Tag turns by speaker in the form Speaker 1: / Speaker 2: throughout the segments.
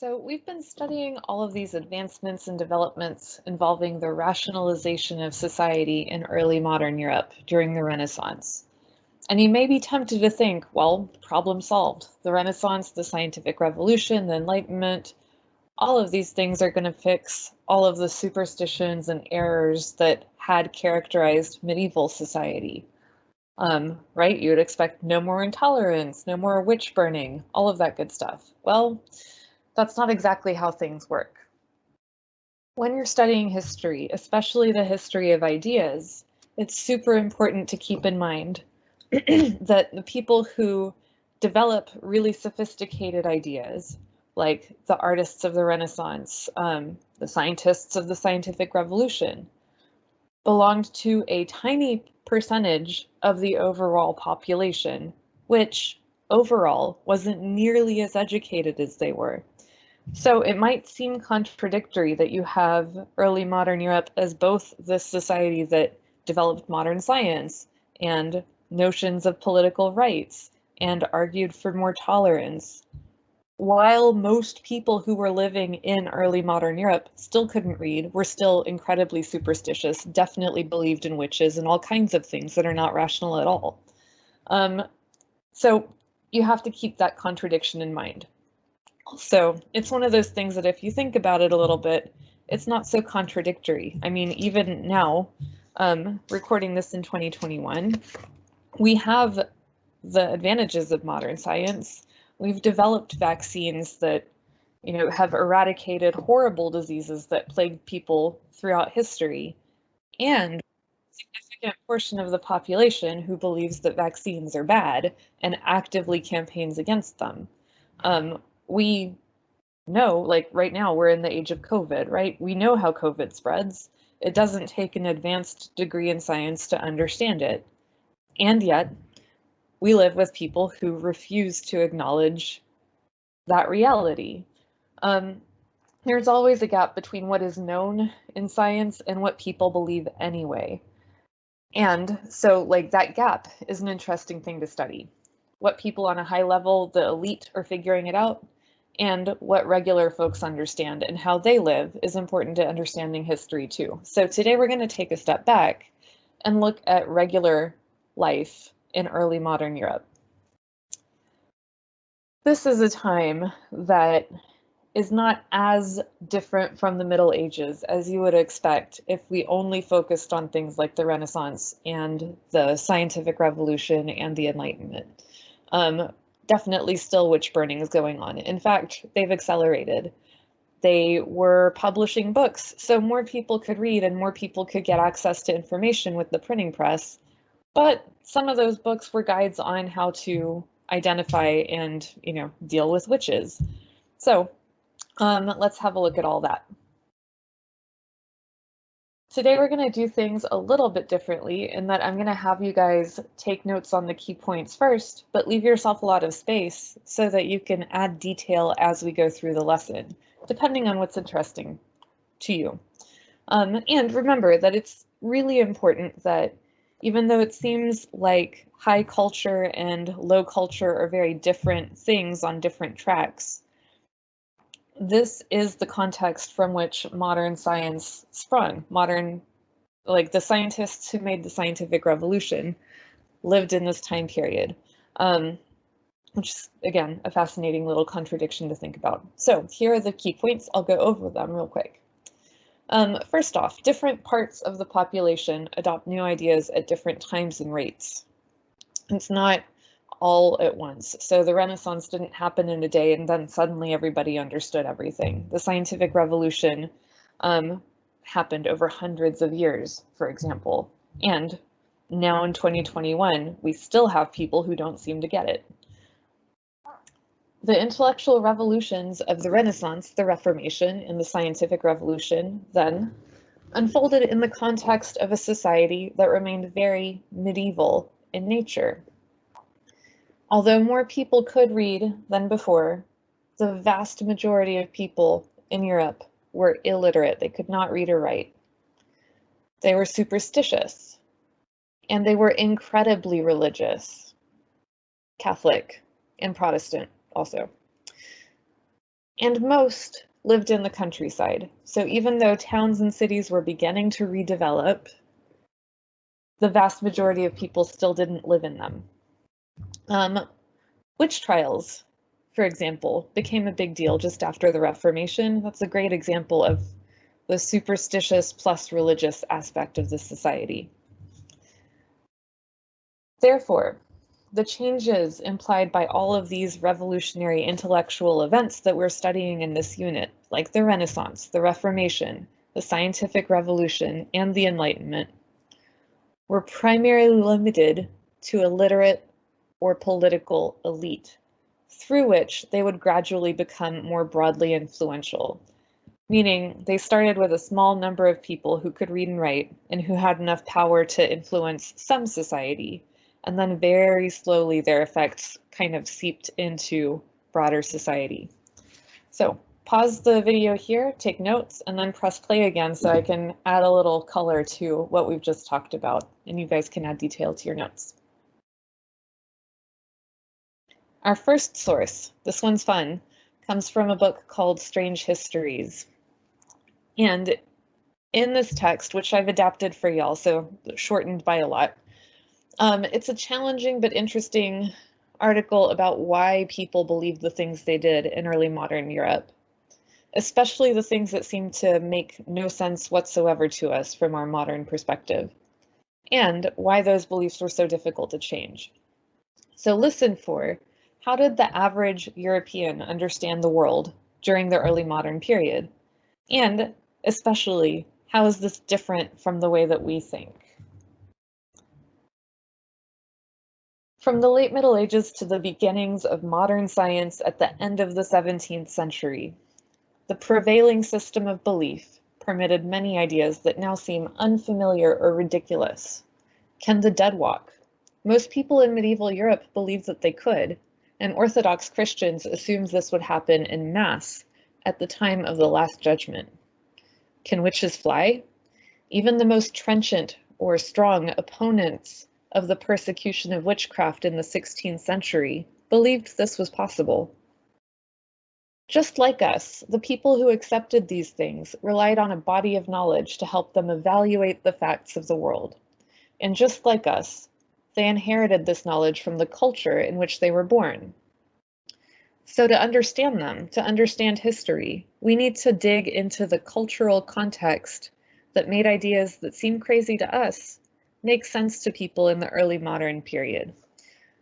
Speaker 1: So we've been studying all of these advancements and developments involving the rationalization of society in early modern Europe during the Renaissance. And you may be tempted to think, well, problem solved. The Renaissance, the scientific revolution, the Enlightenment, all of these things are going to fix all of the superstitions and errors that had characterized medieval society. Right? You would expect no more intolerance, no more witch burning, all of that good stuff. Well, that's not exactly how things work. When you're studying history, especially the history of ideas, it's super important to keep in mind that the people who develop really sophisticated ideas, like the artists of the Renaissance, the scientists of the scientific revolution, belonged to a tiny percentage of the overall population, which overall wasn't nearly as educated as they were. So it might seem contradictory that you have early modern Europe as both this society that developed modern science and notions of political rights and argued for more tolerance, while most people who were living in early modern Europe still couldn't read, were still incredibly superstitious, definitely believed in witches and all kinds of things that are not rational at all. So you have to keep that contradiction in mind. So it's one of those things that if you think about it a little bit, it's not so contradictory. I mean, even now, recording this in 2021, we have the advantages of modern science. We've developed vaccines that, have eradicated horrible diseases that plagued people throughout history, and a significant portion of the population who believes that vaccines are bad and actively campaigns against them. We know, like right now, we're in the age of COVID, right? We know how COVID spreads. It doesn't take an advanced degree in science to understand it. And yet, we live with people who refuse to acknowledge that reality. There's always a gap between what is known in science and what people believe anyway. And so, like, that gap is an interesting thing to study. What people on a high level, the elite, are figuring it out, and what regular folks understand and how they live is important to understanding history too. So today we're going to take a step back and look at regular life in early modern Europe. This is a time that is not as different from the Middle Ages as you would expect if we only focused on things like the Renaissance and the scientific revolution and the Enlightenment. Definitely still witch burnings going on. In fact, they've accelerated. They were publishing books so more people could read and more people could get access to information with the printing press. But some of those books were guides on how to identify and, deal with witches. So let's have a look at all that. Today we're going to do things a little bit differently in that I'm going to have you guys take notes on the key points first, but leave yourself a lot of space so that you can add detail as we go through the lesson, depending on what's interesting to you. And remember that it's really important that even though it seems like high culture and low culture are very different things on different tracks, this is the context from which modern science sprung. Like the scientists who made the scientific revolution lived in this time period, which is, again, a fascinating little contradiction to think about. So here are the key points. I'll go over them real quick. First off, different parts of the population adopt new ideas at different times and rates. It's not all at once. So the Renaissance didn't happen in a day and then suddenly everybody understood everything. The scientific revolution happened over hundreds of years, for example. And now in 2021, we still have people who don't seem to get it. The intellectual revolutions of the Renaissance, the Reformation, and the scientific revolution then unfolded in the context of a society that remained very medieval in nature. Although more people could read than before, the vast majority of people in Europe were illiterate. They could not read or write. They were superstitious, and they were incredibly religious, Catholic and Protestant also. And most lived in the countryside. So even though towns and cities were beginning to redevelop, the vast majority of people still didn't live in them. Witch trials, for example, became a big deal just after the Reformation. That's a great example of the superstitious plus religious aspect of the society. Therefore, the changes implied by all of these revolutionary intellectual events that we're studying in this unit, like the Renaissance, the Reformation, the Scientific Revolution, and the Enlightenment, were primarily limited to a literate or political elite, through which they would gradually become more broadly influential, meaning they started with a small number of people who could read and write and who had enough power to influence some society, and then very slowly their effects kind of seeped into broader society. So pause the video here, take notes, and then press play again so I can add a little color to what we've just talked about, and you guys can add detail to your notes. Our first source, this one's fun, comes from a book called Strange Histories. And in this text, which I've adapted for y'all, so shortened by a lot, it's a challenging but interesting article about why people believed the things they did in early modern Europe, especially the things that seem to make no sense whatsoever to us from our modern perspective, and why those beliefs were so difficult to change. So listen for, how did the average European understand the world during the early modern period? And especially, how is this different from the way that we think? From the late Middle Ages to the beginnings of modern science at the end of the 17th century, the prevailing system of belief permitted many ideas that now seem unfamiliar or ridiculous. Can the dead walk? Most people in medieval Europe believed that they could, and Orthodox Christians assumed this would happen en masse at the time of the Last Judgment. Can witches fly? Even the most trenchant or strong opponents of the persecution of witchcraft in the 16th century believed this was possible. Just like us, the people who accepted these things relied on a body of knowledge to help them evaluate the facts of the world. And just like us, they inherited this knowledge from the culture in which they were born. So to understand them, to understand history, we need to dig into the cultural context that made ideas that seem crazy to us make sense to people in the early modern period.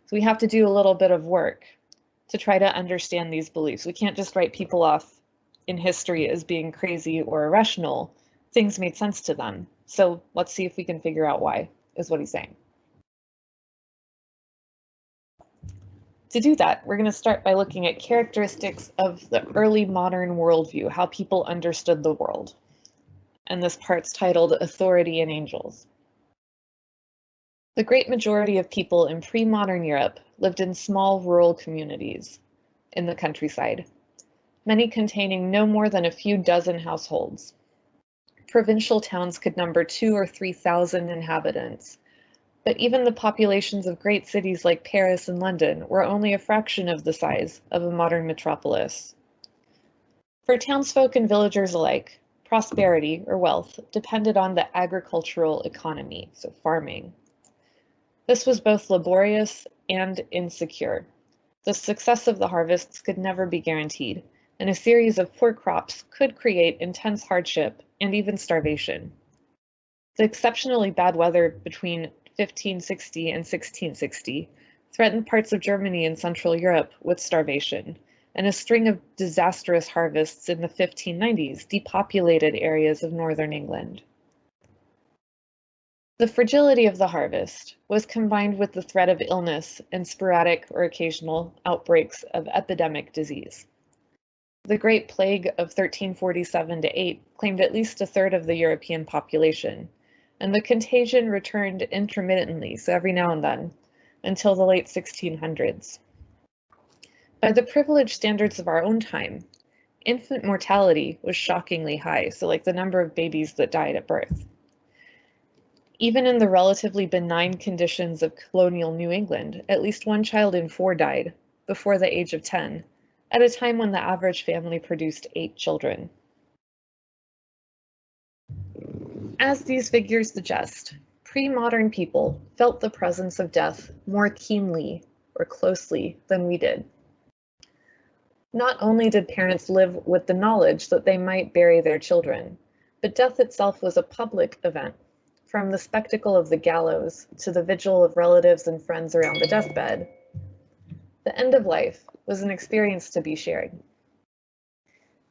Speaker 1: So we have to do a little bit of work to try to understand these beliefs. We can't just write people off in history as being crazy or irrational. Things made sense to them. So let's see if we can figure out why, is what he's saying. To do that, we're going to start by looking at characteristics of the early modern worldview, how people understood the world. And this part's titled Authority and Angels. The great majority of people in pre-modern Europe lived in small rural communities in the countryside, many containing no more than a few dozen households. Provincial towns could number 2,000 or 3,000 inhabitants, but even the populations of great cities like Paris and London were only a fraction of the size of a modern metropolis. For townsfolk and villagers alike, prosperity, or wealth, depended on the agricultural economy, so farming. This was both laborious and insecure. The success of the harvests could never be guaranteed, and a series of poor crops could create intense hardship and even starvation. The exceptionally bad weather between 1560 and 1660 threatened parts of Germany and Central Europe with starvation, and a string of disastrous harvests in the 1590s depopulated areas of northern England. The fragility of the harvest was combined with the threat of illness and sporadic or occasional outbreaks of epidemic disease. The Great Plague of 1347-8 claimed at least a third of the European population, and the contagion returned intermittently, so every now and then, until the late 1600s. By the privileged standards of our own time, infant mortality was shockingly high, so like the number of babies that died at birth. Even in the relatively benign conditions of colonial New England, at least one child in 4 died before the age of 10, at a time when the average family produced 8 children. As these figures suggest, pre-modern people felt the presence of death more keenly or closely than we did. Not only did parents live with the knowledge that they might bury their children, but death itself was a public event, from the spectacle of the gallows to the vigil of relatives and friends around the deathbed. The end of life was an experience to be shared.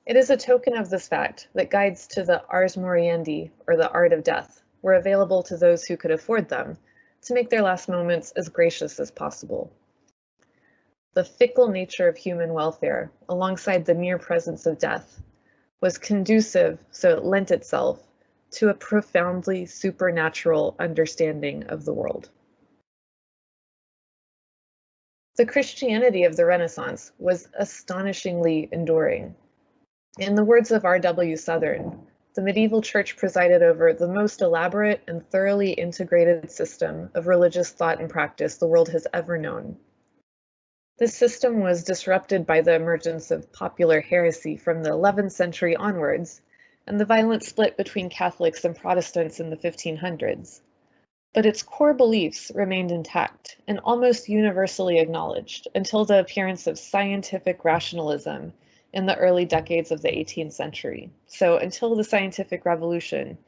Speaker 1: It is a token of this fact that guides to the ars moriendi, or the art of death, were available to those who could afford them, to make their last moments as gracious as possible. The fickle nature of human welfare, alongside the near presence of death, was conducive, so it lent itself to a profoundly supernatural understanding of the world. The Christianity of the Renaissance was astonishingly enduring. In the words of R.W. Southern, the medieval church presided over the most elaborate and thoroughly integrated system of religious thought and practice the world has ever known. This system was disrupted by the emergence of popular heresy from the 11th century onwards, and the violent split between Catholics and Protestants in the 1500s. But its core beliefs remained intact and almost universally acknowledged until the appearance of scientific rationalism in the early decades of the 18th century. So until the scientific revolution,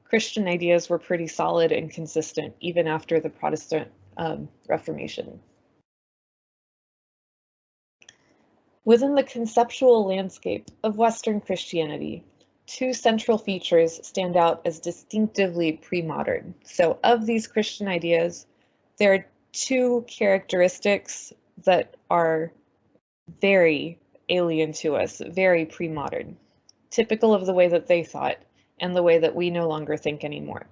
Speaker 1: Christian ideas were pretty solid and consistent even after the Protestant Reformation. Within the conceptual landscape of Western Christianity, 2 central features stand out as distinctively pre-modern. So of these Christian ideas, there are 2 characteristics that are very alien to us, very pre-modern, typical of the way that they thought and the way that we no longer think anymore.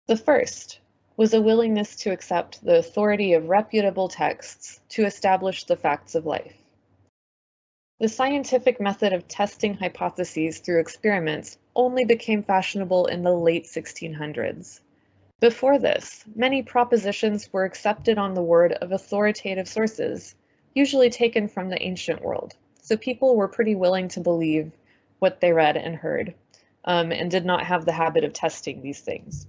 Speaker 1: The first was a willingness to accept the authority of reputable texts to establish the facts of life. The scientific method of testing hypotheses through experiments only became fashionable in the late 1600s. Before this, many propositions were accepted on the word of authoritative sources, usually taken from the ancient world. So people were pretty willing to believe what they read and heard, and did not have the habit of testing these things.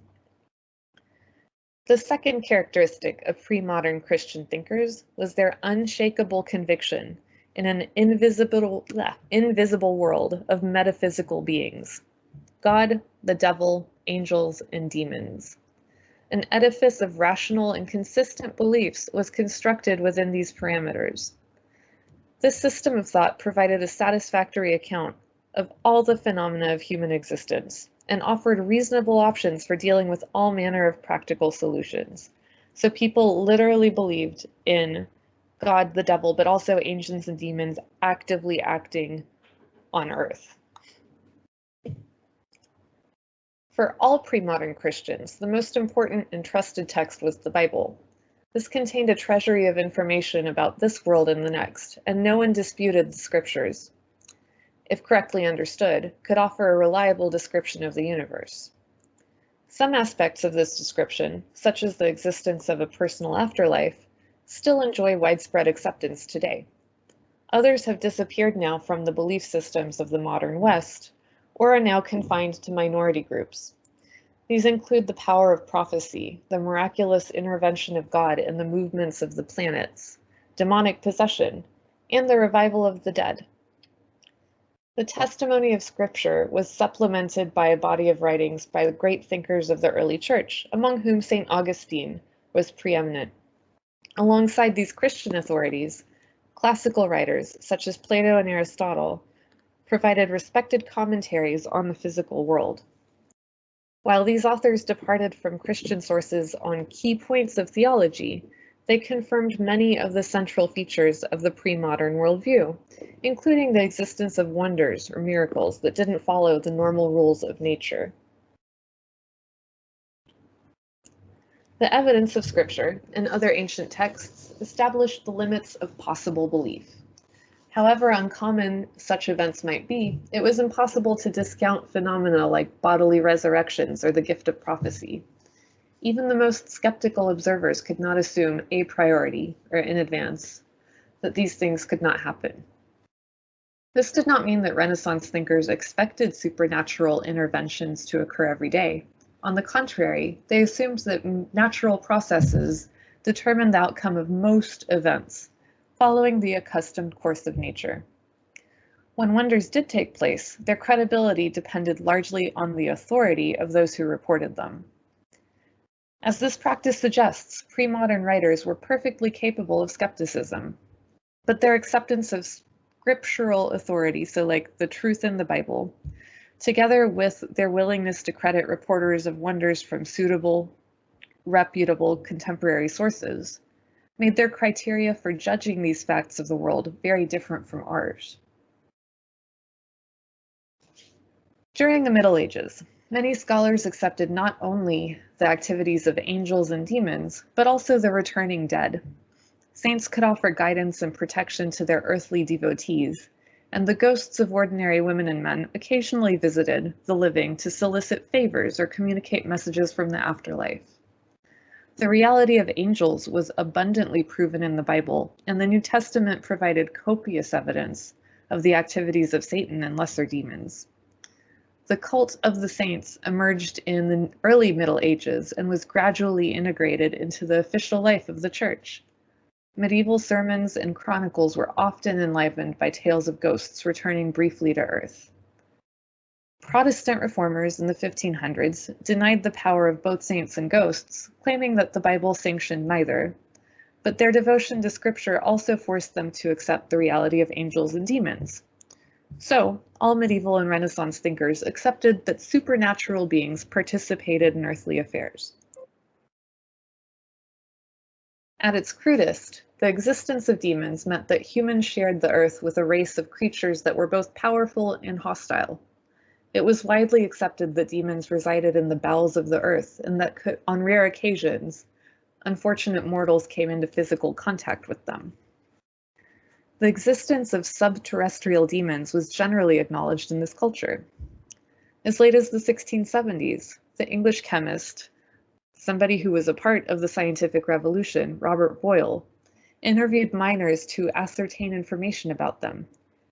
Speaker 1: The second characteristic of pre-modern Christian thinkers was their unshakable conviction in an invisible world of metaphysical beings: God, the devil, angels, and demons. An edifice of rational and consistent beliefs was constructed within these parameters. This system of thought provided a satisfactory account of all the phenomena of human existence and offered reasonable options for dealing with all manner of practical solutions. So people literally believed in God, the devil, but also angels and demons actively acting on earth. For all pre-modern Christians, the most important and trusted text was the Bible. This contained a treasury of information about this world and the next, and no one disputed the scriptures, if correctly understood, could offer a reliable description of the universe. Some aspects of this description, such as the existence of a personal afterlife, still enjoy widespread acceptance today. Others have disappeared now from the belief systems of the modern West, or are now confined to minority groups. These include the power of prophecy, the miraculous intervention of God in the movements of the planets, demonic possession, and the revival of the dead. The testimony of Scripture was supplemented by a body of writings by the great thinkers of the early church, among whom St. Augustine was preeminent. Alongside these Christian authorities, classical writers such as Plato and Aristotle provided respected commentaries on the physical world. While these authors departed from Christian sources on key points of theology, they confirmed many of the central features of the pre-modern worldview, including the existence of wonders or miracles that didn't follow the normal rules of nature. The evidence of Scripture and other ancient texts established the limits of possible belief. However uncommon such events might be, it was impossible to discount phenomena like bodily resurrections or the gift of prophecy. Even the most skeptical observers could not assume a priority or in advance that these things could not happen. This did not mean that Renaissance thinkers expected supernatural interventions to occur every day. On the contrary, they assumed that natural processes determined the outcome of most events, following the accustomed course of nature. When wonders did take place, their credibility depended largely on the authority of those who reported them. As this practice suggests, pre-modern writers were perfectly capable of skepticism, but their acceptance of scriptural authority, so like the truth in the Bible, together with their willingness to credit reporters of wonders from suitable, reputable contemporary sources, made their criteria for judging these facts of the world very different from ours. During the Middle Ages, many scholars accepted not only the activities of angels and demons, but also the returning dead. Saints could offer guidance and protection to their earthly devotees, and the ghosts of ordinary women and men occasionally visited the living to solicit favors or communicate messages from the afterlife. The reality of angels was abundantly proven in the Bible, and the New Testament provided copious evidence of the activities of Satan and lesser demons. The cult of the saints emerged in the early Middle Ages and was gradually integrated into the official life of the Church. Medieval sermons and chronicles were often enlivened by tales of ghosts returning briefly to Earth. Protestant reformers in the 1500s denied the power of both saints and ghosts, claiming that the Bible sanctioned neither, but their devotion to Scripture also forced them to accept the reality of angels and demons. So, all medieval and Renaissance thinkers accepted that supernatural beings participated in earthly affairs. At its crudest, the existence of demons meant that humans shared the earth with a race of creatures that were both powerful and hostile. It was widely accepted that demons resided in the bowels of the earth and that on rare occasions, unfortunate mortals came into physical contact with them. The existence of subterrestrial demons was generally acknowledged in this culture. As late as the 1670s, the English chemist, somebody who was a part of the scientific revolution, Robert Boyle, interviewed miners to ascertain information about them.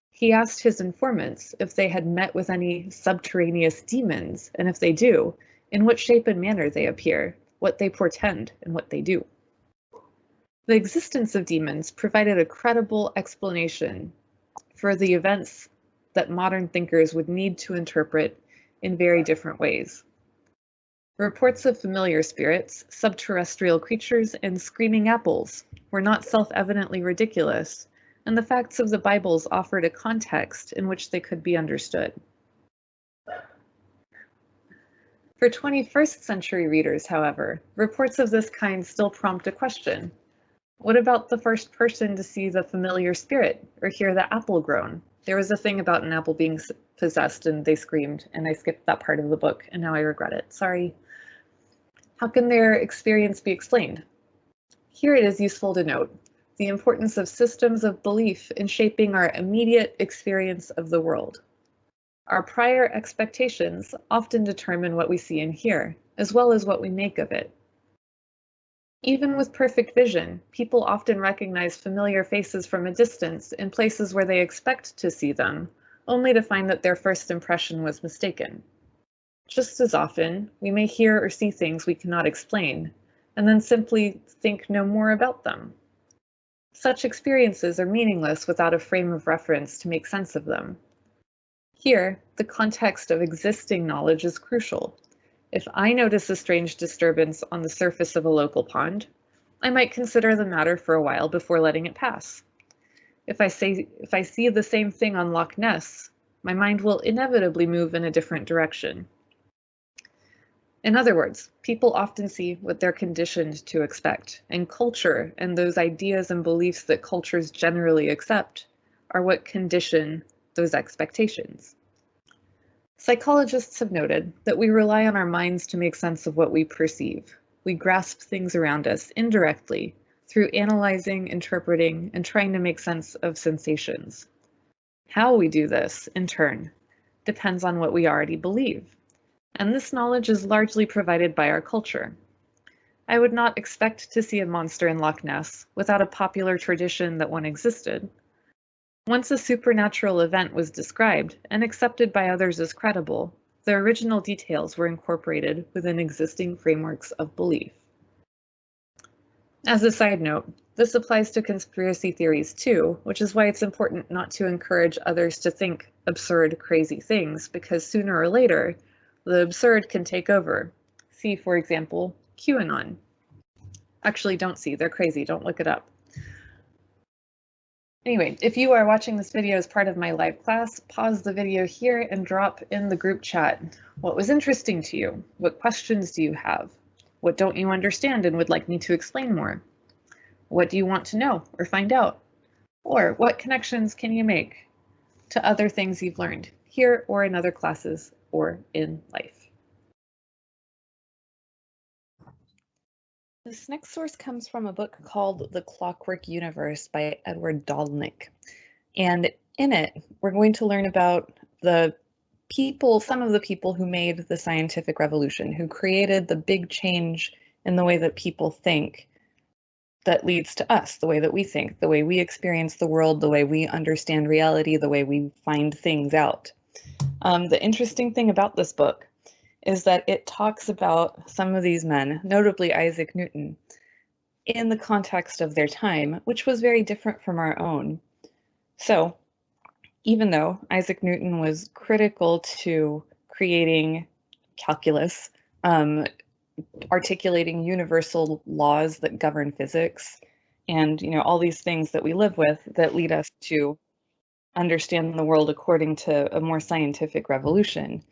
Speaker 1: He asked his informants if they had met with any subterraneous demons, and if they do, in what shape and manner they appear, what they portend, and what they do. The existence of demons provided a credible explanation for the events that modern thinkers would need to interpret in very different ways. Reports of familiar spirits, subterrestrial creatures, and screaming apples were not self-evidently ridiculous, and the facts of the Bibles offered a context in which they could be understood. For 21st century readers, however, reports of this kind still prompt a question. What about the first person to see the familiar spirit or hear the apple groan? There was a thing about an apple being possessed and they screamed, and I skipped that part of the book and now I regret it. Sorry. How can their experience be explained? Here it is useful to note the importance of systems of belief in shaping our immediate experience of the world. Our prior expectations often determine what we see and hear, as well as what we make of it. Even with perfect vision, people often recognize familiar faces from a distance in places where they expect to see them, only to find that their first impression was mistaken. Just as often, we may hear or see things we cannot explain, and then simply think no more about them. Such experiences are meaningless without a frame of reference to make sense of them. Here, the context of existing knowledge is crucial. If I notice a strange disturbance on the surface of a local pond, I might consider the matter for a while before letting it pass. If I see the same thing on Loch Ness, my mind will inevitably move in a different direction. In other words, people often see what they're conditioned to expect, and culture and those ideas and beliefs that cultures generally accept are what condition those expectations. Psychologists have noted that we rely on our minds to make sense of what we perceive. We grasp things around us indirectly through analyzing, interpreting, and trying to make sense of sensations. How we do this, in turn, depends on what we already believe, and this knowledge is largely provided by our culture. I would not expect to see a monster in Loch Ness without a popular tradition that one existed. Once a supernatural event was described and accepted by others as credible, the original details were incorporated within existing frameworks of belief. As a side note, this applies to conspiracy theories too, which is why it's important not to encourage others to think absurd, crazy things, because sooner or later, the absurd can take over. See, for example, QAnon. Actually, don't see, they're crazy, don't look it up. Anyway, if you are watching this video as part of my live class, pause the video here and drop in the group chat. What was interesting to you? What questions do you have? What don't you understand and would like me to explain more? What do you want to know or find out? Or what connections can you make to other things you've learned here or in other classes or in life? This next source comes from a book called The Clockwork Universe by Edward Dolnick. And in it, we're going to learn about some of the people who made the scientific revolution, who created the big change in the way that people think that leads to us, the way that we think, the way we experience the world, the way we understand reality, the way we find things out. The interesting thing about this book is that it talks about some of these men, notably Isaac Newton, in the context of their time, which was very different from our own. So, even though Isaac Newton was critical to creating calculus, articulating universal laws that govern physics, and all these things that we live with that lead us to understand the world according to a more scientific revolution,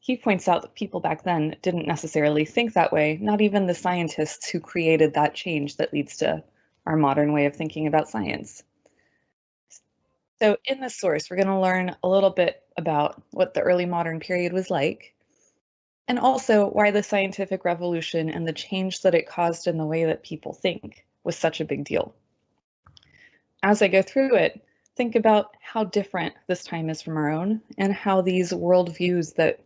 Speaker 1: he points out that people back then didn't necessarily think that way, not even the scientists who created that change that leads to our modern way of thinking about science. So in this source, we're going to learn a little bit about what the early modern period was like, and also why the scientific revolution and the change that it caused in the way that people think was such a big deal. As I go through it, think about how different this time is from our own, and how these worldviews that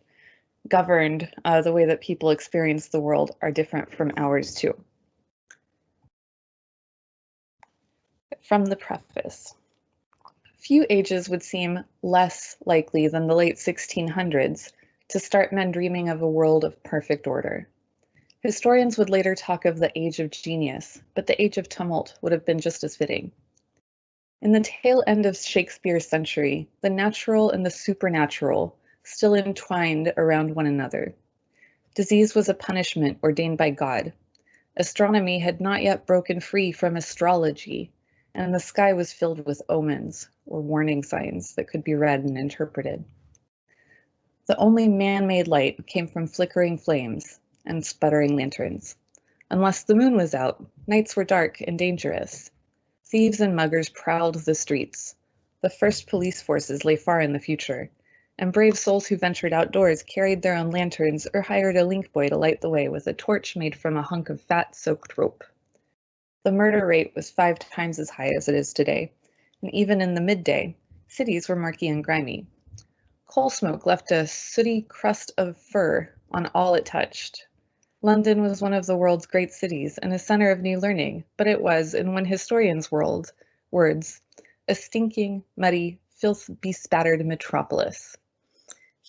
Speaker 1: governed the way that people experience the world are different from ours too. From the preface. Few ages would seem less likely than the late 1600s to start men dreaming of a world of perfect order. Historians would later talk of the age of genius, but the age of tumult would have been just as fitting. In the tail end of Shakespeare's century, the natural and the supernatural still entwined around one another. Disease was a punishment ordained by God. Astronomy had not yet broken free from astrology, and the sky was filled with omens, or warning signs, that could be read and interpreted. The only man-made light came from flickering flames and sputtering lanterns. Unless the moon was out, nights were dark and dangerous. Thieves and muggers prowled the streets. The first police forces lay far in the future, and brave souls who ventured outdoors carried their own lanterns or hired a link boy to light the way with a torch made from a hunk of fat-soaked rope. The murder rate was 5 times as high as it is today, and even in the midday, cities were murky and grimy. Coal smoke left a sooty crust of fur on all it touched. London was one of the world's great cities and a center of new learning, but it was, in one historian's words, a stinking, muddy, filth-bespattered metropolis.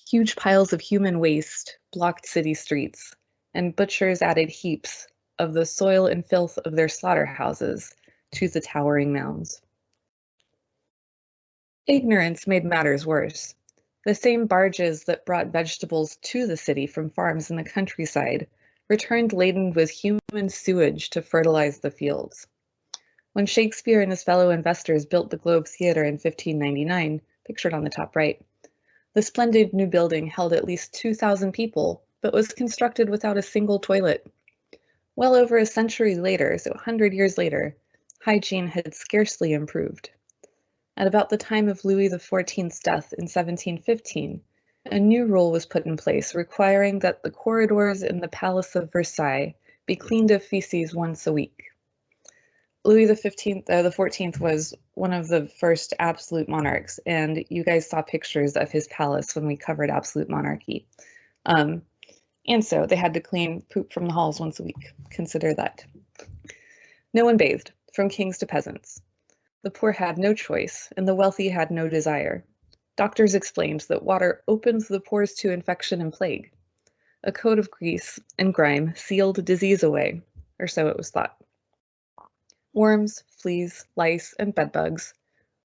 Speaker 1: Huge piles of human waste blocked city streets, and butchers added heaps of the soil and filth of their slaughterhouses to the towering mounds. Ignorance made matters worse. The same barges that brought vegetables to the city from farms in the countryside returned laden with human sewage to fertilize the fields. When Shakespeare and his fellow investors built the Globe Theatre in 1599, pictured on the top right, the splendid new building held at least 2,000 people, but was constructed without a single toilet. Well over a century later, so 100 years later, hygiene had scarcely improved. At about the time of Louis XIV's death in 1715, a new rule was put in place requiring that the corridors in the Palace of Versailles be cleaned of feces once a week. Louis XIV was one of the first absolute monarchs, and you guys saw pictures of his palace when we covered absolute monarchy. And so they had to clean poop from the halls once a week. Consider that. No one bathed, from kings to peasants. The poor had no choice, and the wealthy had no desire. Doctors explained that water opens the pores to infection and plague. A coat of grease and grime sealed disease away, or so it was thought. Worms, fleas, lice, and bedbugs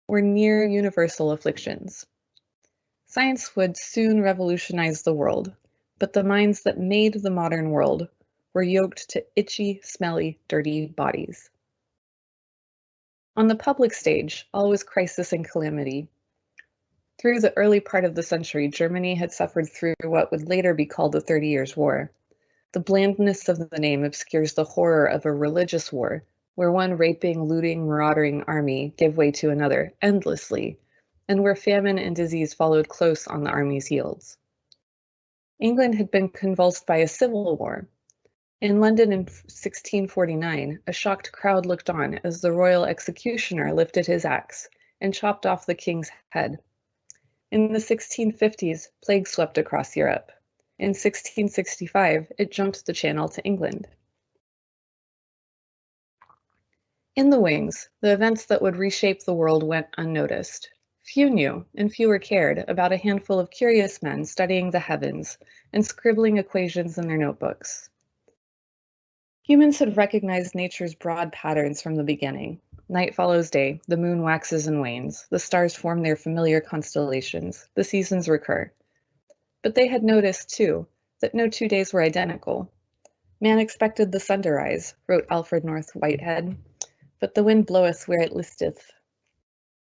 Speaker 1: were near universal afflictions. Science would soon revolutionize the world, but the minds that made the modern world were yoked to itchy, smelly, dirty bodies. On the public stage, all was crisis and calamity. Through the early part of the century, Germany had suffered through what would later be called the 30 Years' War. The blandness of the name obscures the horror of a religious war, where one raping, looting, marauding army gave way to another endlessly, and where famine and disease followed close on the army's heels. England had been convulsed by a civil war. In London in 1649, a shocked crowd looked on as the royal executioner lifted his axe and chopped off the king's head. In the 1650s, plague swept across Europe. In 1665, it jumped the channel to England. In the wings, the events that would reshape the world went unnoticed. Few knew, and fewer cared, about a handful of curious men studying the heavens and scribbling equations in their notebooks. Humans had recognized nature's broad patterns from the beginning. Night follows day, the moon waxes and wanes, the stars form their familiar constellations, the seasons recur. But they had noticed, too, that no 2 days were identical. Man expected the sun to rise, wrote Alfred North Whitehead, but the wind bloweth where it listeth.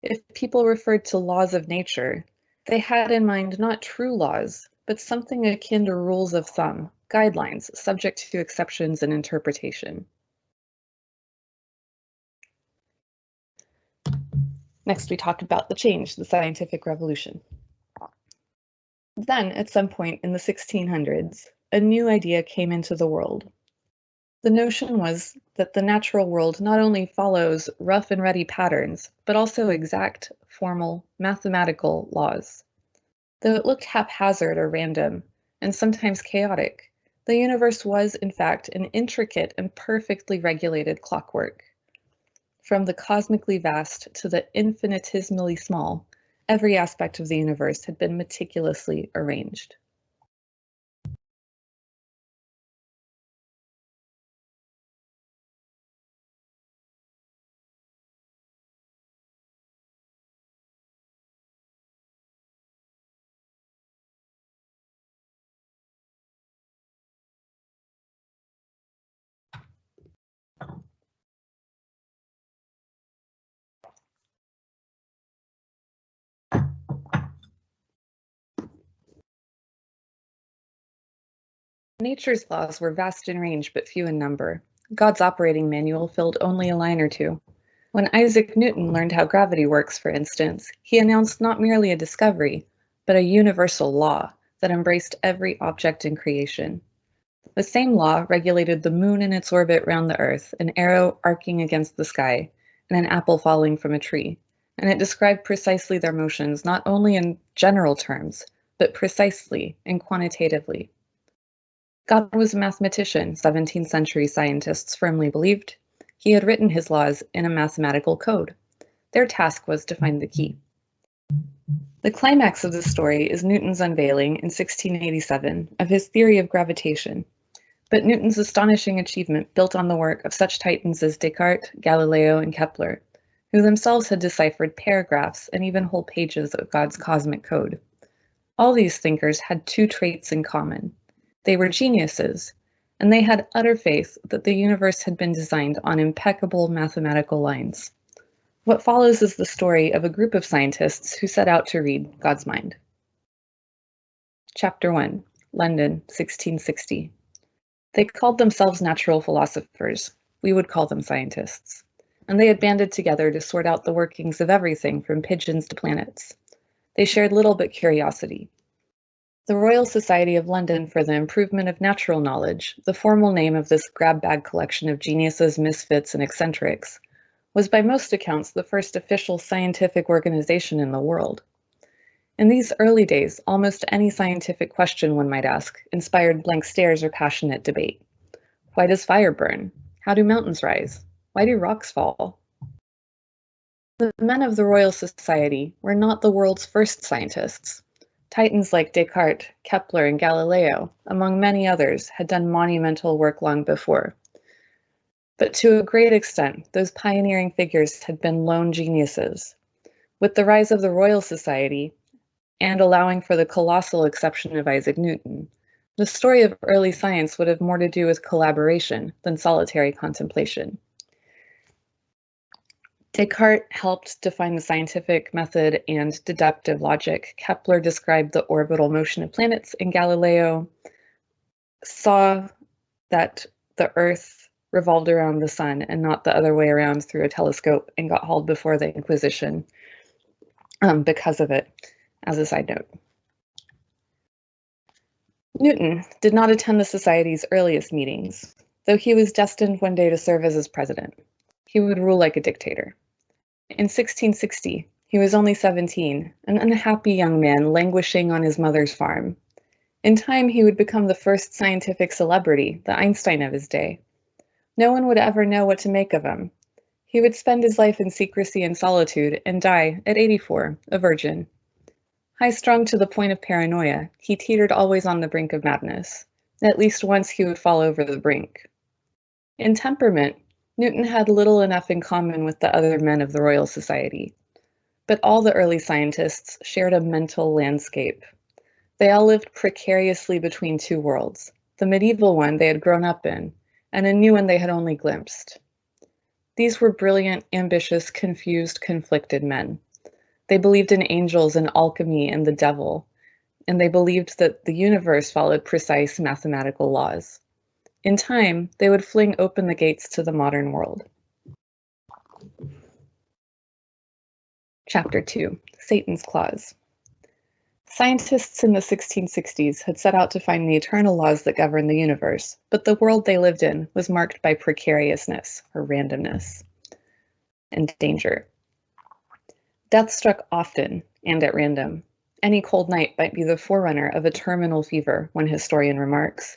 Speaker 1: If people referred to laws of nature, they had in mind not true laws, but something akin to rules of thumb, guidelines subject to exceptions and interpretation. Next, we talked about the change, the scientific revolution. Then, at some point in the 1600s, a new idea came into the world. The notion was that the natural world not only follows rough and ready patterns, but also exact, formal, mathematical laws. Though it looked haphazard or random, and sometimes chaotic, the universe was, in fact, an intricate and perfectly regulated clockwork. From the cosmically vast to the infinitesimally small, every aspect of the universe had been meticulously arranged. Nature's laws were vast in range but few in number. God's operating manual filled only a line or two. When Isaac Newton learned how gravity works, for instance, he announced not merely a discovery, but a universal law that embraced every object in creation. The same law regulated the moon in its orbit round the Earth, an arrow arcing against the sky, and an apple falling from a tree, and it described precisely their motions not only in general terms, but precisely and quantitatively. God was a mathematician, 17th century scientists firmly believed. He had written his laws in a mathematical code. Their task was to find the key. The climax of the story is Newton's unveiling in 1687 of his theory of gravitation. But Newton's astonishing achievement built on the work of such titans as Descartes, Galileo, and Kepler, who themselves had deciphered paragraphs and even whole pages of God's cosmic code. All these thinkers had two traits in common. They were geniuses, and they had utter faith that the universe had been designed on impeccable mathematical lines. What follows is the story of a group of scientists who set out to read God's mind. Chapter 1, London, 1660. They called themselves natural philosophers. We would call them scientists. And they had banded together to sort out the workings of everything from pigeons to planets. They shared little but curiosity. The Royal Society of London for the Improvement of Natural Knowledge, the formal name of this grab-bag collection of geniuses, misfits, and eccentrics, was by most accounts the first official scientific organization in the world. In these early days, almost any scientific question one might ask inspired blank stares or passionate debate. Why does fire burn? How do mountains rise? Why do rocks fall? The men of the Royal Society were not the world's first scientists. Titans like Descartes, Kepler, and Galileo, among many others, had done monumental work long before. But to a great extent, those pioneering figures had been lone geniuses. With the rise of the Royal Society, and allowing for the colossal exception of Isaac Newton, the story of early science would have more to do with collaboration than solitary contemplation. Descartes helped define the scientific method and deductive logic. Kepler described the orbital motion of planets, and Galileo saw that the Earth revolved around the sun and not the other way around through a telescope, and got hauled before the Inquisition because of it, as a side note. Newton did not attend the Society's earliest meetings, though he was destined one day to serve as its president. He would rule like a dictator. In 1660, he was only 17, an unhappy young man languishing on his mother's farm. In time, he would become the first scientific celebrity, the Einstein of his day. No one would ever know what to make of him. He would spend his life in secrecy and solitude and die at 84, a virgin. High-strung to the point of paranoia, he teetered always on the brink of madness. At least once he would fall over the brink. In temperament, Newton had little enough in common with the other men of the Royal Society. But all the early scientists shared a mental landscape. They all lived precariously between two worlds, the medieval one they had grown up in, and a new one they had only glimpsed. These were brilliant, ambitious, confused, conflicted men. They believed in angels and alchemy and the devil, and they believed that the universe followed precise mathematical laws. In time, they would fling open the gates to the modern world. Chapter 2, Satan's Claws. Scientists in the 1660s had set out to find the eternal laws that govern the universe, but the world they lived in was marked by precariousness, or randomness, and danger. Death struck often and at random. Any cold night might be the forerunner of a terminal fever, one historian remarks,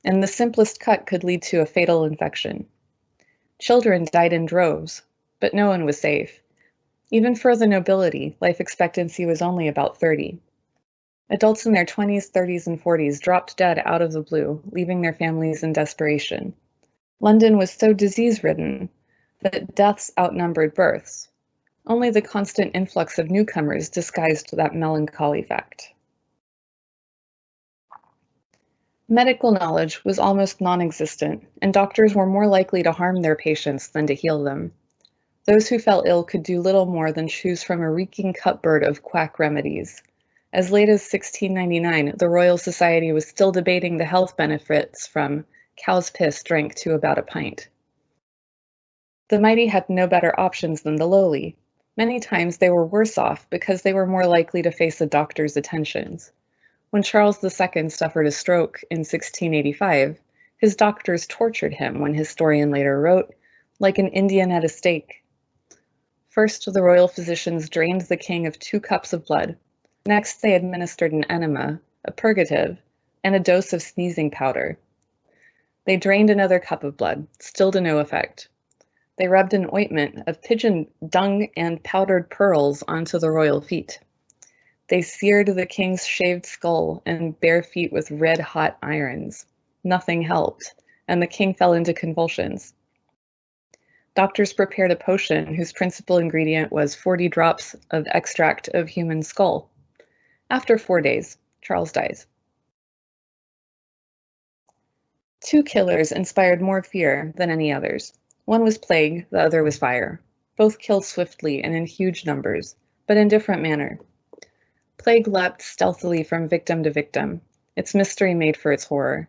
Speaker 1: and the simplest cut could lead to a fatal infection. Children died in droves, but no one was safe. Even for the nobility, life expectancy was only about 30. Adults in their 20s, 30s, and 40s dropped dead out of the blue, leaving their families in desperation. London was so disease-ridden that deaths outnumbered births. Only the constant influx of newcomers disguised that melancholy fact. Medical knowledge was almost non-existent, and doctors were more likely to harm their patients than to heal them. Those who fell ill could do little more than choose from a reeking cupboard of quack remedies. As late as 1699, the Royal Society was still debating the health benefits from cow's piss drank to about a pint. The mighty had no better options than the lowly. Many times they were worse off because they were more likely to face a doctor's attentions. When Charles II suffered a stroke in 1685, his doctors tortured him, one historian later wrote, like an Indian at a stake. First, the royal physicians drained the king of 2 cups of blood. Next, they administered an enema, a purgative, and a dose of sneezing powder. They drained another cup of blood, still to no effect. They rubbed an ointment of pigeon dung and powdered pearls onto the royal feet. They seared the king's shaved skull and bare feet with red-hot irons. Nothing helped, and the king fell into convulsions. Doctors prepared a potion whose principal ingredient was 40 drops of extract of human skull. After 4 days, Charles dies. 2 killers inspired more fear than any others. One was plague, the other was fire. Both killed swiftly and in huge numbers, but in different manner. Plague leapt stealthily from victim to victim. Its mystery made for its horror.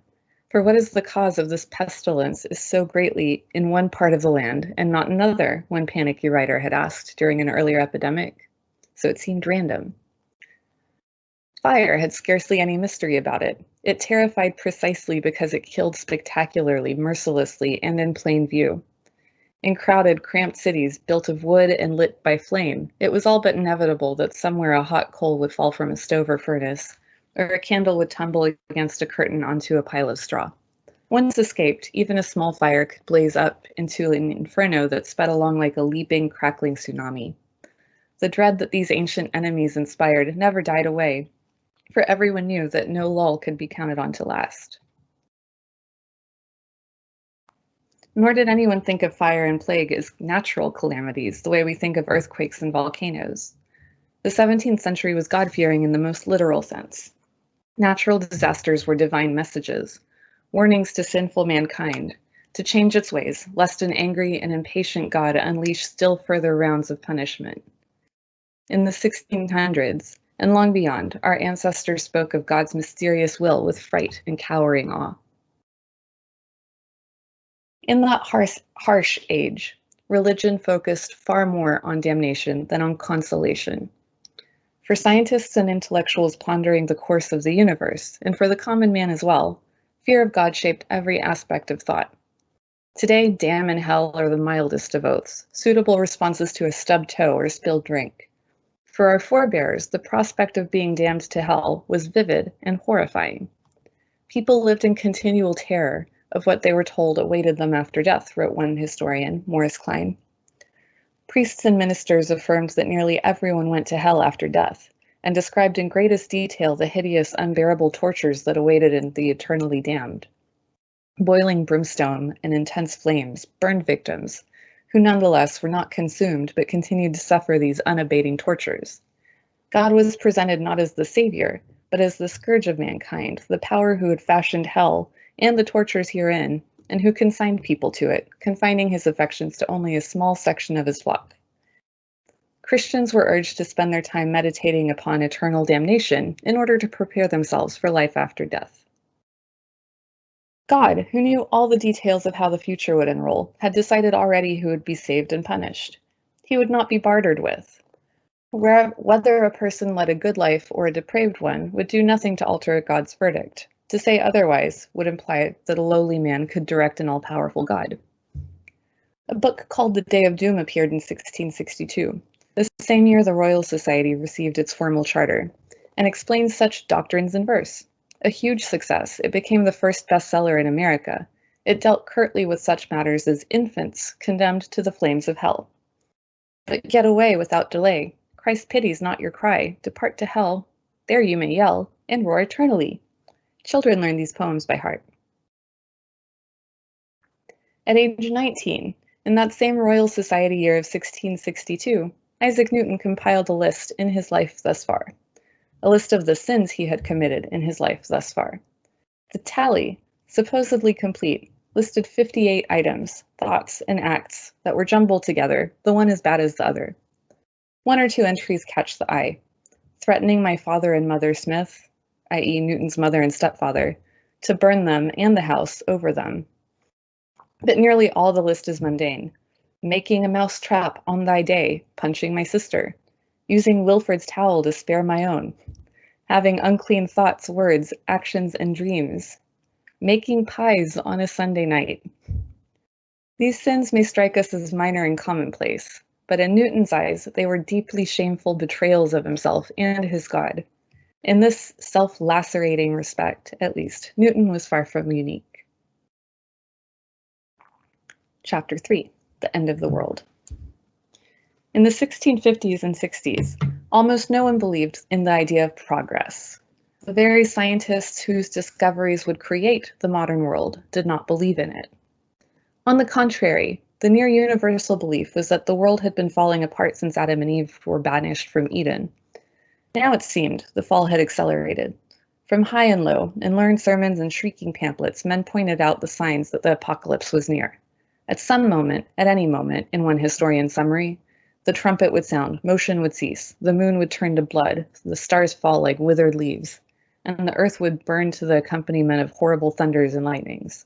Speaker 1: For what is the cause of this pestilence is so greatly in one part of the land and not another, one panicky writer had asked during an earlier epidemic. So it seemed random. Fire had scarcely any mystery about it. It terrified precisely because it killed spectacularly, mercilessly, and in plain view. In crowded, cramped cities built of wood and lit by flame, it was all but inevitable that somewhere a hot coal would fall from a stove or furnace, or a candle would tumble against a curtain onto a pile of straw. Once escaped, even a small fire could blaze up into an inferno that sped along like a leaping, crackling tsunami. The dread that these ancient enemies inspired never died away, for everyone knew that no lull could be counted on to last. Nor did anyone think of fire and plague as natural calamities, the way we think of earthquakes and volcanoes. The 17th century was God-fearing in the most literal sense. Natural disasters were divine messages, warnings to sinful mankind, to change its ways, lest an angry and impatient God unleash still further rounds of punishment. In the 1600s, and long beyond, our ancestors spoke of God's mysterious will with fright and cowering awe. In that harsh age, religion focused far more on damnation than on consolation. For scientists and intellectuals pondering the course of the universe, and for the common man as well, fear of God shaped every aspect of thought. Today, damn and hell are the mildest of oaths, suitable responses to a stubbed toe or spilled drink. For our forebears, the prospect of being damned to hell was vivid and horrifying. People lived in continual terror of what they were told awaited them after death, wrote one historian, Morris Klein. Priests and ministers affirmed that nearly everyone went to hell after death, and described in greatest detail the hideous, unbearable tortures that awaited the eternally damned. Boiling brimstone and intense flames burned victims, who nonetheless were not consumed but continued to suffer these unabating tortures. God was presented not as the savior, but as the scourge of mankind, the power who had fashioned hell and the tortures herein, and who consigned people to it, confining his affections to only a small section of his flock. Christians were urged to spend their time meditating upon eternal damnation in order to prepare themselves for life after death. God, who knew all the details of how the future would unroll, had decided already who would be saved and punished. He would not be bartered with. Whether a person led a good life or a depraved one would do nothing to alter God's verdict. To say otherwise would imply that a lowly man could direct an all-powerful God. A book called The Day of Doom appeared in 1662, the same year the Royal Society received its formal charter, and explains such doctrines in verse. A huge success, it became the first bestseller in America. It dealt curtly with such matters as infants condemned to the flames of hell. But get away without delay. Christ pities not your cry. Depart to hell. There you may yell and roar eternally. Children learn these poems by heart. At age 19, in that same Royal Society year of 1662, Isaac Newton compiled a list in his life thus far, a list of the sins he had committed in his life thus far. The tally, supposedly complete, listed 58 items, thoughts, and acts that were jumbled together, the one as bad as the other. One or two entries catch the eye. Threatening my father and mother Smith, i.e. Newton's mother and stepfather, to burn them and the house over them. But nearly all the list is mundane. Making a mouse trap on thy day, punching my sister, using Wilfred's towel to spare my own, having unclean thoughts, words, actions, and dreams, making pies on a Sunday night. These sins may strike us as minor and commonplace, but in Newton's eyes, they were deeply shameful betrayals of himself and his God. In this self-lacerating respect, at least, Newton was far from unique. Chapter 3, The End of the World. In the 1650s and 60s, almost no one believed in the idea of progress. The very scientists whose discoveries would create the modern world did not believe in it. On the contrary, the near universal belief was that the world had been falling apart since Adam and Eve were banished from Eden. Now it seemed the fall had accelerated. From high and low, in learned sermons and shrieking pamphlets, men pointed out the signs that the apocalypse was near. At some moment, at any moment, in one historian's summary, the trumpet would sound, motion would cease, the moon would turn to blood, the stars fall like withered leaves, and the earth would burn to the accompaniment of horrible thunders and lightnings.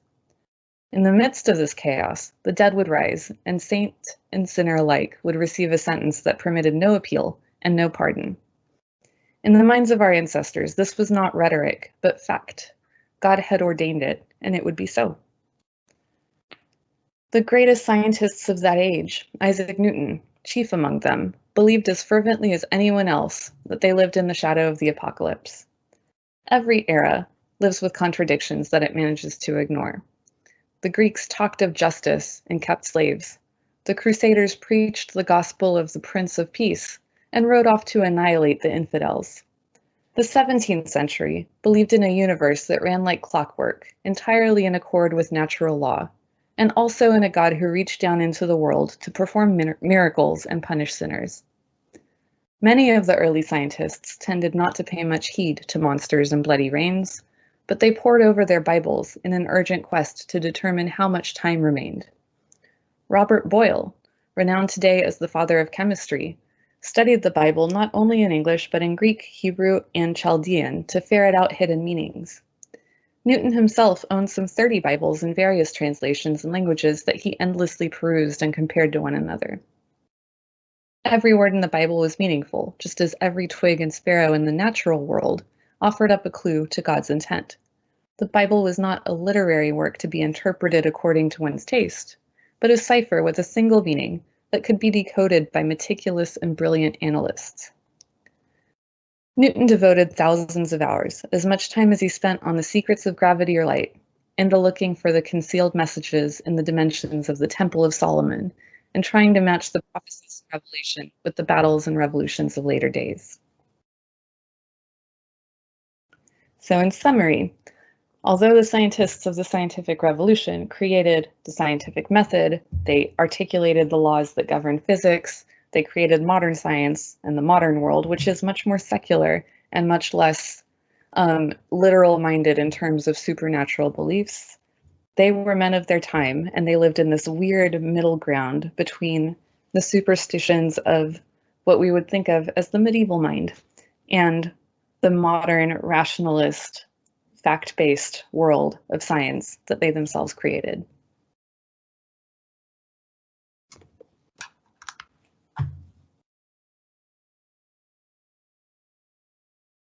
Speaker 1: In the midst of this chaos, the dead would rise, and saint and sinner alike would receive a sentence that permitted no appeal and no pardon. In the minds of our ancestors, this was not rhetoric, but fact. God had ordained it, and it would be so. The greatest scientists of that age, Isaac Newton, chief among them, believed as fervently as anyone else that they lived in the shadow of the apocalypse. Every era lives with contradictions that it manages to ignore. The Greeks talked of justice and kept slaves. The Crusaders preached the gospel of the Prince of Peace and rode off to annihilate the infidels. The 17th century believed in a universe that ran like clockwork, entirely in accord with natural law, and also in a God who reached down into the world to perform miracles and punish sinners. Many of the early scientists tended not to pay much heed to monsters and bloody rains, but they pored over their Bibles in an urgent quest to determine how much time remained. Robert Boyle, renowned today as the father of chemistry, studied the Bible not only in English but in Greek, Hebrew, and Chaldean to ferret out hidden meanings. Newton himself owned some 30 Bibles in various translations and languages that he endlessly perused and compared to one another. Every word in the Bible was meaningful, just as every twig and sparrow in the natural world offered up a clue to God's intent. The Bible was not a literary work to be interpreted according to one's taste, but a cipher with a single meaning that could be decoded by meticulous and brilliant analysts. Newton devoted thousands of hours, as much time as he spent on the secrets of gravity or light, into looking for the concealed messages in the dimensions of the Temple of Solomon, and trying to match the prophecies of Revelation with the battles and revolutions of later days. So in summary, although the scientists of the scientific revolution created the scientific method, they articulated the laws that govern physics, they created modern science and the modern world, which is much more secular and much less literal-minded in terms of supernatural beliefs. They were men of their time, and they lived in this weird middle ground between the superstitions of what we would think of as the medieval mind and the modern rationalist, fact-based world of science that they themselves created.